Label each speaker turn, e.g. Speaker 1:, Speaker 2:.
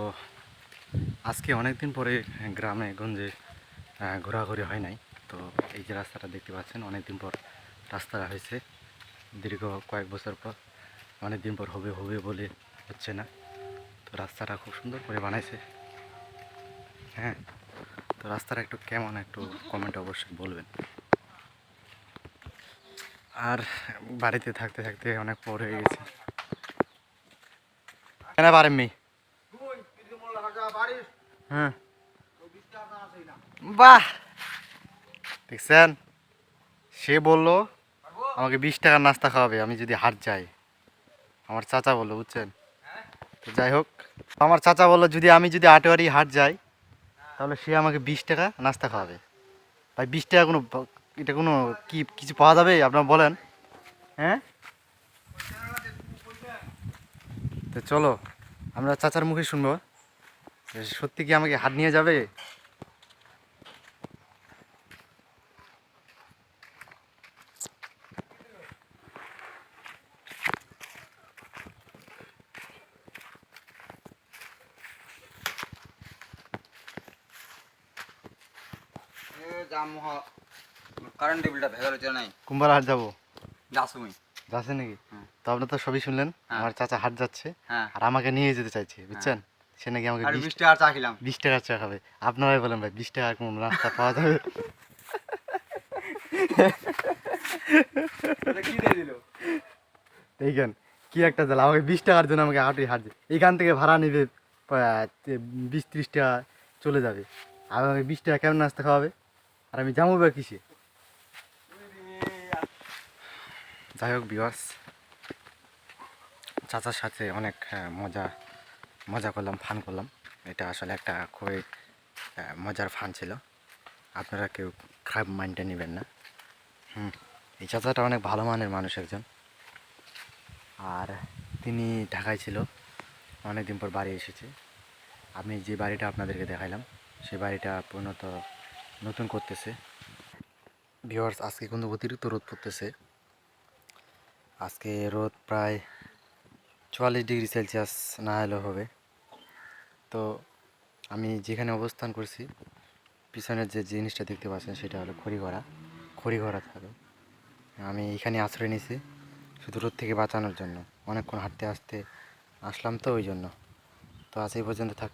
Speaker 1: তো আজকে অনেক দিন পরে গ্রামে গঞ্জে ঘোরাঘুরি হয় নাই। তো এই যে রাস্তাটা দেখতে পাচ্ছেন, অনেক দিন পর রাস্তাটা হয়েছে। দীর্ঘ কয়েক বছর পর অনেক দিন পর হবে হবে বলে হচ্ছে না। তো রাস্তাটা খুব সুন্দর করে বানাইছে। হ্যাঁ, তো রাস্তাটা একটু কেমন একটু কমেন্টে অবশ্যই বলবেন। আর বাড়িতে থাকতে থাকতে অনেক পর হয়ে গেছে। কেন পারেন মি? হ্যাঁ, বাহ, দেখছেন, সে বললো আমাকে 20 টাকার নাস্তা খাওয়াবে আমি যদি হাট যাই। আমার চাচা বললো, বুঝছেন। তো যাই হোক, আমার চাচা বললো আমি যদি আটোয়ারি হাট যাই তাহলে সে আমাকে 20 টাকা নাস্তা খাওয়াবে। ভাই 20 টাকা এটা কোনো কিছু পাওয়া যাবে আপনারা বলেন? হ্যাঁ, তো চলো আমরা চাচার মুখে শুনবো যে সত্যি কি আমাকে হাট নিয়ে যাবে।
Speaker 2: কারেন্ট বিলটা ভেজাল হচ্ছে নাই।
Speaker 1: কুম্ভার হাট যাবো?
Speaker 2: যাসুমি।
Speaker 1: যাচ্ছে নাকি?
Speaker 2: হ্যাঁ।
Speaker 1: তো আপনার তো সবই শুনলেন,
Speaker 2: হ্যাঁ।
Speaker 1: আমার চাচা হাট যাচ্ছে
Speaker 2: হ্যাঁ।
Speaker 1: আর আমাকে নিয়ে যেতে চাইছে, বুঝছেন। সে নাকি আমাকে
Speaker 2: আর
Speaker 1: 20
Speaker 2: 20 টাকার চা খেলাম।
Speaker 1: 20 টাকার চা খাবে। আপনারাই বলেন ভাই, 20 টাকার কোনো নাস্তা পাওয়া যাবে?
Speaker 2: কি দিয়ে দিল?
Speaker 1: এইখান কি একটা জ্বালা, আমাকে 20 টাকার জন্য আমাকে হাঁটুই হাঁটছে। এইখান থেকে ভাড়া নেবে 20-30 টাকা, চলে যাবে। আর আমাকে 20 টাকা কেমন নাস্তা খাওয়াবে? আর আমি যাবো বা কিসে? যাই হোক ভিউয়ার্স, চাচার সাথে অনেক মজা মজা করলাম, ফান করলাম। এটা আসলে একটা খুবই মজার ফান ছিল। আপনারা কেউ খারাপ মাইন্ডটা নেবেন না। এই চাচাটা অনেক ভালো মানের মানুষ একজন। আর তিনি ঢাকায় ছিল, অনেক দিন পর বাড়ি এসেছে। আমি যে বাড়িটা আপনাদেরকে দেখাইলাম সেই বাড়িটা পূর্ণত নতুন করতেছে। ভিউয়ার্স, আজকে কিন্তু অতিরিক্ত রোদ পড়তেছে। আজকে রোদ প্রায় 44 ডিগ্রি সেলসিয়াস না হলেও হবে। তো আমি যেখানে অবস্থান করছি, পিছনের যে জিনিসটা দেখতে পাচ্ছেন সেটা হলো খড়িঘরা থাকে। আমি এখানে আশ্রয় নিয়েছি শুধু রোদ থেকে বাঁচানোর জন্য। অনেকক্ষণ হাঁটতে আসলাম তো, ওই জন্য। তো আজ এই পর্যন্ত থাক।